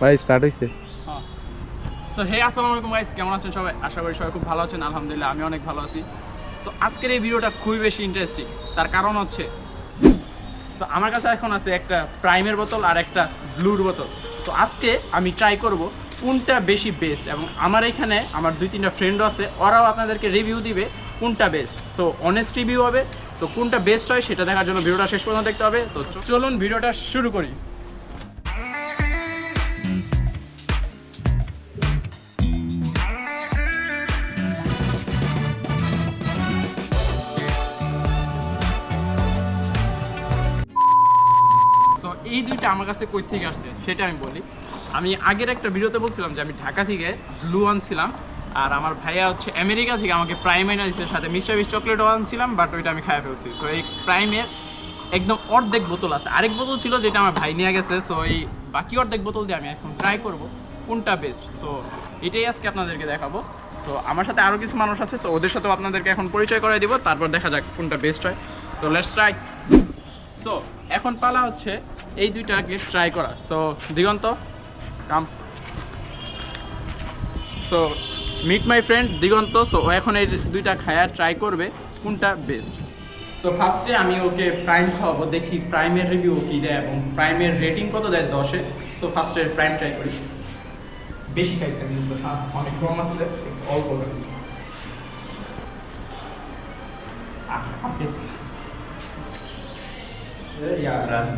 ভাই স্টার্ট হইছে। হ্যাঁ। সো হে আসসালামু আলাইকুম গাইস, কেমন আছেন সবাই? আশা করি সবাই খুব ভালো আছেন। আলহামদুলিল্লাহ আমি অনেক ভালো আছি। সো আজকের এই ভিডিওটা খুবই বেশি ইন্টারেস্টিং। তার কারণ হচ্ছে সো আমার কাছে এখন আছে একটা প্রাইমের বোতল আর একটা ব্লুর বোতল। সো আজকে আমি ট্রাই করব কোনটা বেশি বেস্ট, এবং আমার এখানে আমার 2-3টা ফ্রেন্ডও আছে, ওরাও আপনাদেরকে রিভিউ দিবে কোনটা বেস্ট। সো অনেস্ট রিভিউ হবে। সো কোনটা বেস্ট হয় সেটা দেখার জন্য ভিডিওটা শেষ পর্যন্ত দেখতে হবে। তো চলুন ভিডিওটা শুরু করি। সো এই দুইটা আমার কাছে কই থেকে আসছে সেটা আমি বলি। আমি আগের একটা ভিডিওতে বলছিলাম যে আমি ঢাকা থেকে ব্লু আনছিলাম, আর আমার ভাইয়া হচ্ছে আমেরিকা থেকে আমাকে প্রাইম এনে দিচ্ছে, সাথে মিস্টার বিস চকলেটও আনছিলাম, বাট ওইটা আমি খাইয়ে ফেলছি। সো এই প্রাইমের একদম অর্ধেক বোতল আছে, আরেক বোতল ছিল যেটা আমার ভাই নিয়ে গেছে। সো এই বাকি অর্ধেক বোতল দিয়ে আমি এখন ট্রাই করব কোনটা বেস্ট। সো এটাই আজকে আপনাদেরকে দেখাবো। সো আমার সাথে আরও কিছু মানুষ আছে, সো ওদের সাথেও আপনাদেরকে এখন পরিচয় করে দিব, তারপর দেখা যাক কোনটা বেস্ট হয়। So let's try. সো এখন পালা হচ্ছে এই দুইটাকে ট্রাই করা। So Diganta come. So meet my friend Diganta. So ও এখন এই দুইটা খায়া ট্রাই করবে কোনটা বেস্ট। সো ফার্স্টে আমি ওকে প্রাইম খাওয়াবো, দেখি প্রাইমের রিভিউ কী দেয় এবং প্রাইমের রেটিং কত দেয় 10-এ। সো ফার্স্টে প্রাইম ট্রাই করি। বেশি খাইছে কিন্তু অনেক কম আছে, অল্প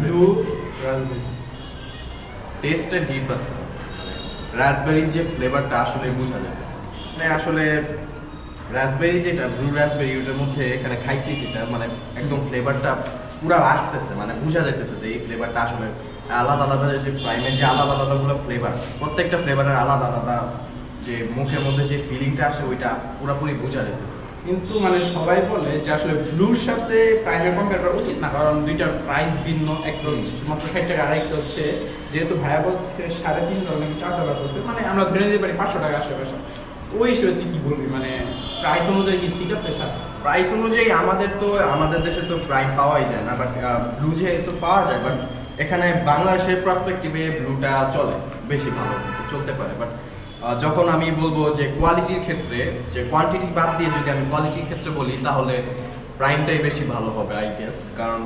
ব্লু রাসবেরি টেস্টটা ডিপ আছে। রাসবেরির যে ফ্লেভারটা আসলে বোঝা যাচ্ছে, মানে আসলে রাসবেরি যেটা ব্লু রাসবেরি ওটার মধ্যে এখানে খাইছি যেটা মানে একদম ফ্লেভারটা পুরো আসতেছে, মানে বোঝা যাইতেছে যে এই ফ্লেভারটা আসলে আলাদা আলাদা, যে প্রাইমের যে আলাদা আলাদাগুলো ফ্লেভার, প্রত্যেকটা ফ্লেভারের আলাদা আলাদা যে মুখের মধ্যে যে ফিলিংটা আসে ওইটা পুরোপুরি বোঝা যাইতেছে। কিন্তু মানে সবাই বলে যে আসলে ব্লুর সাথে প্রাইমের কম্পেয়ার করা উচিত না, কারণ দুইটার প্রাইস ভিন্ন। একটা হচ্ছে মাত্র 60 টাকা, আরেকটা হচ্ছে যেহেতু ভাইয়া বলছে 3.5 নাকি 4 টাকা বলছে, মানে আমরা ধরে নিতে পারি 500 টাকা আশেপাশে। ওই হিসেবে তুই কি বলবি, মানে প্রাইস অনুযায়ী কি ঠিক আছে? প্রাইস অনুযায়ী আমাদের দেশে তো প্রাইম পাওয়াই যায় না, বাট ব্লু যেহেতু পাওয়া যায়, বাট এখানে বাংলাদেশের পার্সপেক্টিভে ব্লুটা চলে, বেশি ভালো চলতে পারে। বাট যখন আমি বলবো যে কোয়ালিটির ক্ষেত্রে, যে কোয়ান্টিটি বাদ দিয়ে যদি আমি কোয়ালিটির ক্ষেত্রে বলি, তাহলে প্রাইমটাই বেশি ভালো হবে আই গেস। কারণ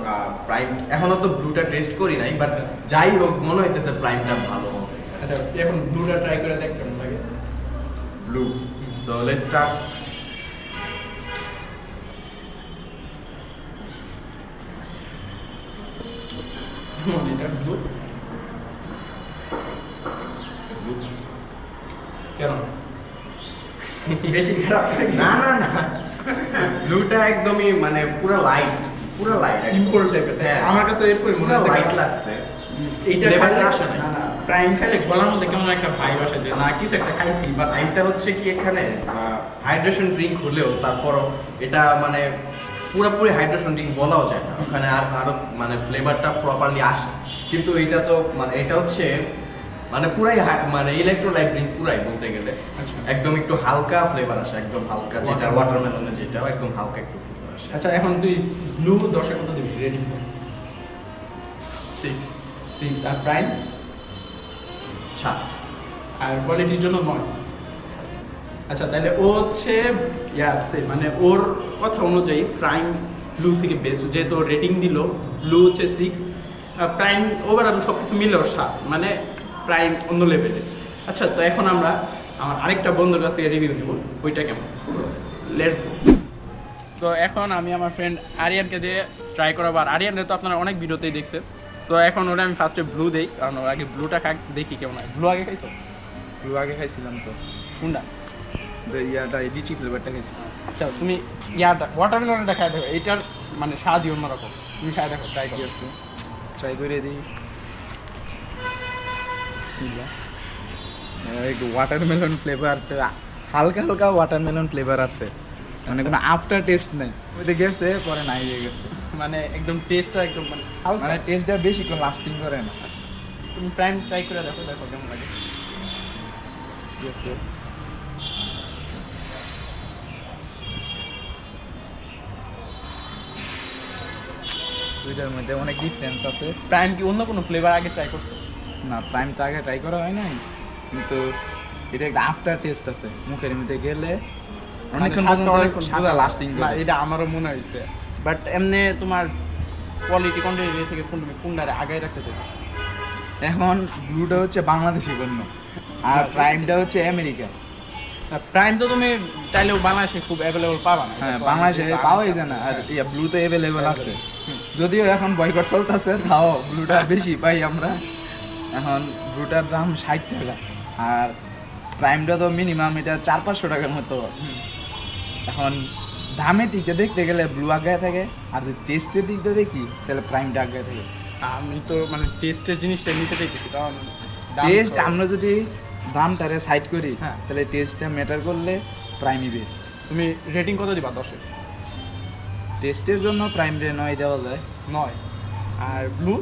প্রাইম এখনো তো ব্লুটা টেস্ট করি নাই, বাট যাই হোক মনে হইতেছে প্রাইমটা ভালো হবে। আচ্ছা তুই এখন ব্লুটা ট্রাই করে দেখ কেমন লাগে। Blue, so let's start. এটা ব্লু কেন বেশি খারাপ লাগে? না না না, ব্লুটা একদমই মানে পুরো লাইট সিম্পল টাইপের। হ্যাঁ, আমার কাছে এরকম মনে হয় লাইট লাগছে। এইটা ফ্লেভারটা খাইলে আসে না না প্রাইম খাইলে গলার মধ্যে কেমন একটা ভাইব আসে যে না কিছু একটা খাইছি। বাট টাইমটা হচ্ছে কি এখানে হাইড্রেশন ড্রিঙ্ক হলেও তারপরও এটা মানে পুরোপুরি হাইড্রেশন ড্রিঙ্ক বলাও যায় না, ওখানে আরো মানে ফ্লেভারটা প্রপারলি আসে। কিন্তু এটা তো মানে এটা হচ্ছে মানে পুরাই মানে ইলেকট্রোলাইট ড্রিঙ্ক পুরাই বলতে গেলে। আচ্ছা একদম একটু হালকা ফ্লেভার আসে, একদম হালকা, যেটা ওয়াটারমেলনের যেটা একদম হালকা একটু ফ্লেভার আসে। আচ্ছা এখন তুই ব্লু 10-এ কত দিবি রেটিং? 6 আর প্রাইম 7। আর কোয়ালিটির জন্য 9। আচ্ছা তাহলে ও হচ্ছে মানে ওর কথা অনুযায়ী প্রাইম ব্লু থেকে বেস্ট, যেহেতু রেটিং দিল ব্লু হচ্ছে 6, প্রাইম ওভারঅল সব কিছু মিলে ওর 7, মানে প্রাইম অন্য লেভেলে। আচ্ছা তো এখন আমরা আমার আরেকটা বন্ধুর কাছ থেকে রিভিউ দেবো ওইটা কেমন। So let's go. সো এখন আমি আমার ফ্রেন্ড আরিয়ানকে দিয়ে ট্রাই করাবো, আর আরিয়ানকে তো আপনারা অনেক ভিডিওতেই দেখছেন। সো এখন ওটা আমি ফার্স্টে ব্লু দেই, কারণ ওর আগে ব্লুটা খাক দেখি কেমন হয়। ব্লু আগে খাইছো? ব্লু আগে খাইছিলাম তো, কোনটা? ইয়াটা লিচি ফ্লেভারটা খাইছি। আচ্ছা তুমি ওয়াটারমেলনটা খাই দেখো, এইটার মানে স্বাদই অন্যরকম। তুমি খাই দেখো, ট্রাই ঠিক করো। আছে, ট্রাই করে দিই। একটু ওয়াটারমেলন ফ্লেভার, হালকা হালকা ওয়াটারমেলন ফ্লেভার আছে, মানে কোনো আফটার টেস্ট নাই। ওইতে গেছে পরে নাই হয়ে গেছে, মানে একদম টেস্টটা একদম মানে হালকা। মানে টেস্টটা বেশিক্ষণ লাস্টিং করে না। আচ্ছা তুমি প্রাইম ট্রাই করে দেখো, দেখো কেমন লাগে। ঠিক আছে, দুইটার মধ্যে অনেক ডিফারেন্স আছে। প্রাইম কি অন্য কোনো ফ্লেভার আগে ট্রাই করছো? না প্রাইম তো আগে ট্রাই করা হয় নাই, কিন্তু এটা একটা আফটার টেস্ট আছে, মুখের মধ্যে গেলে অনেকক্ষণ পর্যন্ত লাস্টিং না এটা আমারও মনে হয়েছে, বাট এমনি তোমার কোয়ালিটি কোয়ান্টিটি থেকে কোনটারে আগে রাখতে চাই? এখন ব্লুটা হচ্ছে বাংলাদেশি পণ্য আর প্রাইমটা হচ্ছে আমেরিকা। প্রাইম তো তুমি চাইলেও বাংলাদেশে খুব অ্যাভেলেবল পাবা না। হ্যাঁ বাংলাদেশে পাওয়াই যায় না, আর ব্লু তো অ্যাভেলেবল আছে, যদিও এখন বয়কট চলতেছে, তাও ব্লুটা বেশি পাই আমরা। এখন ব্লুটার দাম 60 টাকা, আর প্রাইমটা তো মিনিমাম এটা 400-500 টাকার মতো। এখন দামের দিকটা দেখতে গেলে ব্লু আগে থাকে, আর যদি টেস্টের দিকটা দেখি তাহলে প্রাইমটা আগে থাকে। আমি তো মানে টেস্টের জিনিসটা নিতে চাইতেছি, কারণ টেস্ট আমরা যদি দামটারে সাইড করি, হ্যাঁ। তাহলে টেস্টটা ম্যাটার করলে প্রাইমই বেস্ট। তুমি রেটিং কত দিবা 10-এ? টেস্টের জন্য প্রাইম রে 9 দেওয়া যায়। 9। আর ব্লু?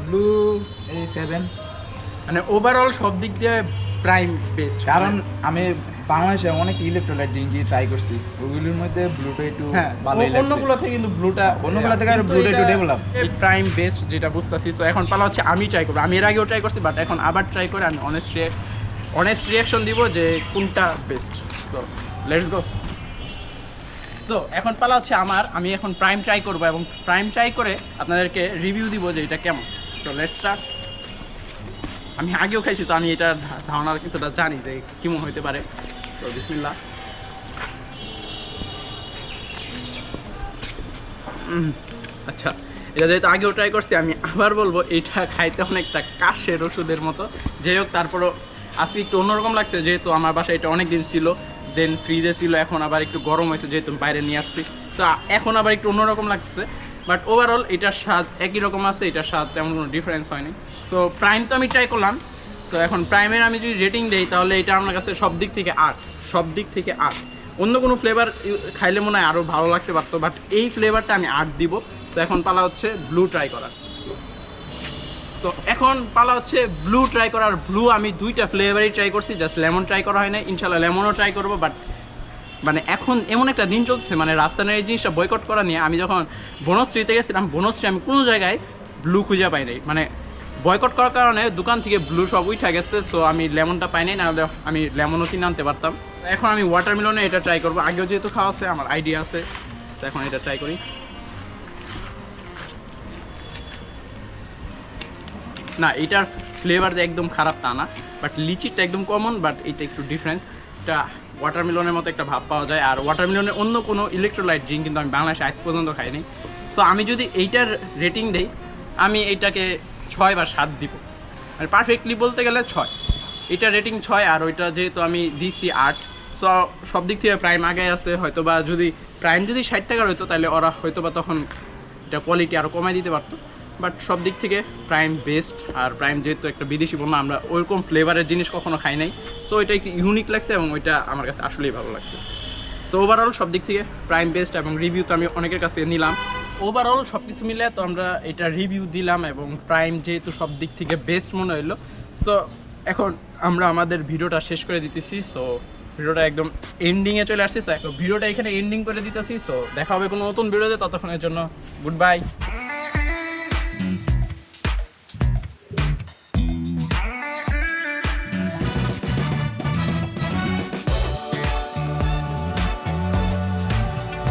ব্লু এই 7। মানে ওভারঅল সব দিক দিয়ে প্রাইম বেস্ট, কারণ আমি বাংলাদেশে অনেক ইলেকট্রোলাইট ড্রিঙ্কই ট্রাই করছি, ওগুলোর মধ্যে ব্লুটা একটু হ্যাঁ ভালোই লাগছে। অন্যগুলো থেকে কিন্তু ব্লুটা অন্যগুলো থেকে আর ব্লুটা একটু ডেভেলপ। প্রাইম বেস্ট যেটা বুঝতেছি। সো এখন পালা হচ্ছে আমি ট্রাই করবো, আমি এর আগেও ট্রাই করছি, বাট এখন আবার ট্রাই করে আমি অনেস্ট রিয়াকশন দিব যে কোনটা best. So let's go. So এখন পালা হচ্ছে আমি এখন প্রাইম ট্রাই করবো, এবং প্রাইম ট্রাই করে আপনাদেরকে রিভিউ দিব যে এটা কেমন। So let's start. আমি আগেও খাইছি, তো আমি এটার ধারণা কিছুটা জানি যে কেমন হইতে পারে। তো বিসমিল্লাহ। আচ্ছা, এটা যেহেতু আগেও ট্রাই করছি, আমি আবার বলবো এটা খাইতে অনেকটা কাশের ওষুধের মতো। যাই হোক, তারপরও আজকে একটু অন্যরকম লাগছে, যেহেতু আমার বাসায় এটা অনেক দিন ছিল, দেন ফ্রিজে ছিল, এখন আবার একটু গরম হয়েছে যেহেতু বাইরে নিয়ে আসছি, তো এখন আবার একটু অন্যরকম লাগছে। বাট ওভারঅল এটার স্বাদ একই রকম আছে, এটার স্বাদ তেমন কোনো ডিফারেন্স হয়নি। সো প্রাইম তো আমি ট্রাই করলাম। তো এখন প্রাইমের আমি যদি রেটিং দিই, তাহলে এটা আমার কাছে সব দিক থেকে 8, সব দিক থেকে 8। অন্য কোনো ফ্লেভার খাইলে মনে হয় আরও ভালো লাগতে পারতো, বাট এই ফ্লেভারটা আমি 8 দিব। তো এখন পালা হচ্ছে ব্লু ট্রাই করার। সো এখন পালা হচ্ছে ব্লু ট্রাই করার। ব্লু আমি 2টা ফ্লেভারই ট্রাই করছি, জাস্ট লেমন ট্রাই করা হয় না। ইনশাল্লাহ লেমনও ট্রাই করবো, বাট মানে এখন এমন একটা দিন চলছে, মানে রাজস্থানের এই জিনিসটা বয়কট করা নিয়ে। আমি যখন বনশ্রীতে গেছিলাম, বনশ্রী আমি কোনো জায়গায় ব্লু খুঁজে পাই নাই, মানে বয়কট করার কারণে দোকান থেকে ব্লু সব উঠে গেছে। সো আমি লেমনটা পাই নাই, নাহলে আমি লেমনও কিনে আনতে পারতাম। এখন আমি ওয়াটারমেলনে এটা ট্রাই করবো, আগেও যেহেতু খাওয়া আছে আমার আইডিয়া আছে, তো এখন এটা ট্রাই করি। না, এটার ফ্লেভার যে একদম খারাপ তা না, বাট লিচিটা একদম কমন, বাট এটা একটু ডিফারেন্স। এটা ওয়াটারমেলনের মতো একটা ভাব পাওয়া যায়। আর ওয়াটারমেলনের অন্য কোনো ইলেকট্রোলাইট ড্রিঙ্ক কিন্তু আমি বাংলাদেশে আজ পর্যন্ত খাইনি। সো আমি যদি এইটার রেটিং দেই, আমি এইটাকে 6 বা 7 দিব, মানে পারফেক্টলি বলতে গেলে 6। এটার রেটিং 6, আর ওইটা যেহেতু আমি দিছি 8। সো সব দিক থেকে প্রাইম আগে আছে। হয়তো বা যদি প্রাইম যদি 60 টাকার হতো, তাহলে ওরা হয়তো বা তখন এটা কোয়ালিটি আরও কমাই দিতে পারতো, বাট সব দিক থেকে প্রাইম বেস্ট। আর প্রাইম যেহেতু একটা বিদেশি পণ্য, আমরা ওইরকম ফ্লেভারের জিনিস কখনো খাই নাই, সো এটা একটু ইউনিক লাগছে, এবং ওইটা আমার কাছে আসলেই ভালো লাগছে। সো ওভারঅল সব দিক থেকে প্রাইম বেস্ট, এবং রিভিউ তো আমি অনেকের কাছে নিলাম। ওভারঅল সব কিছু মিলে তো আমরা এটা রিভিউ দিলাম, এবং প্রাইম যেহেতু সব দিক থেকে বেস্ট মনে হলো। সো এখন আমরা আমাদের ভিডিওটা শেষ করে দিতেছি। সো ভিডিওটা একদম এন্ডিংয়ে চলে আসছে। সো ভিডিওটা এখানে এন্ডিং করে দিতেছি। সো দেখা হবে কোনো নতুন ভিডিওতে, ততক্ষণের জন্য গুড বাই।